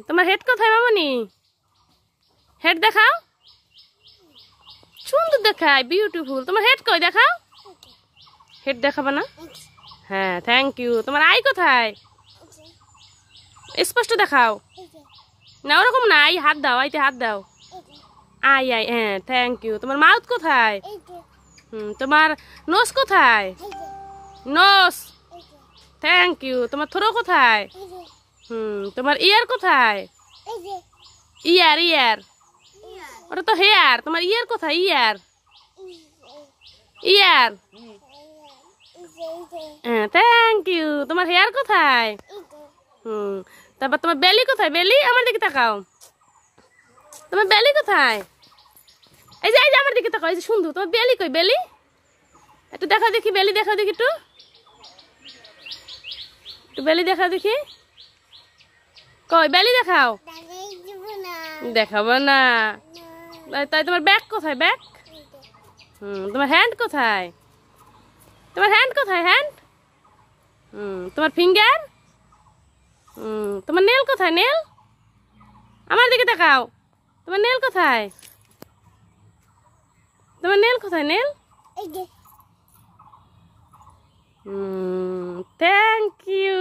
তোমার হেড কোথায় মামনি? হেড দেখাও, সুন্দর দেখায়, বিউটিফুল। তোমার হেড কই দেখাও, হেড দেখাবা না? হ্যাঁ, থ্যাংক ইউ। তোমার আই কোথায়? স্পষ্ট দেখাও না, ওরকম না, আই হাত দাও, আইতে হাত দাও। আই আই, হ্যাঁ, থ্যাংক ইউ। তোমার মাউথ কোথায়? তোমার নোজ কোথায়? Nose, thank you. তোমার থ্রো কোথায়? তোমার ইয়ার কোথায়? ইয়ার, ইয়ার, ওটা তো হেয়ার। তোমার ইয়ার কোথায়? ইয়ার, ইয়ার, হ্যাঁ, থ্যাংক ইউ। তোমার হেয়ার কোথায়? তারপর তোমার বেলি কোথায়? বেলি, আমার দিকে তাকাও। তোমার বেলি কোথায়? এই যে আমার দিকে তাকাও, এই যে সুন্দর। তোমার বেলি কই? বেলি একটু দেখাও দেখি, বেলি দেখাও দেখি, একটু একটু বেলি দেখাও দেখি। কই বেলি দেখাও? দেখাবো না। তাই তোমার ব্যাক কোথায়? ব্যাক, তোমার হ্যান্ড কোথায়? তোমার হ্যান্ড কোথায়? হ্যান্ড, তোমার ফিঙ্গার, তোমার নেল কোথায়? নেল, আমার দিকে তাকাও। তোমার নেল কোথায়? তোমার নেল কোথায়? Nail, thank you.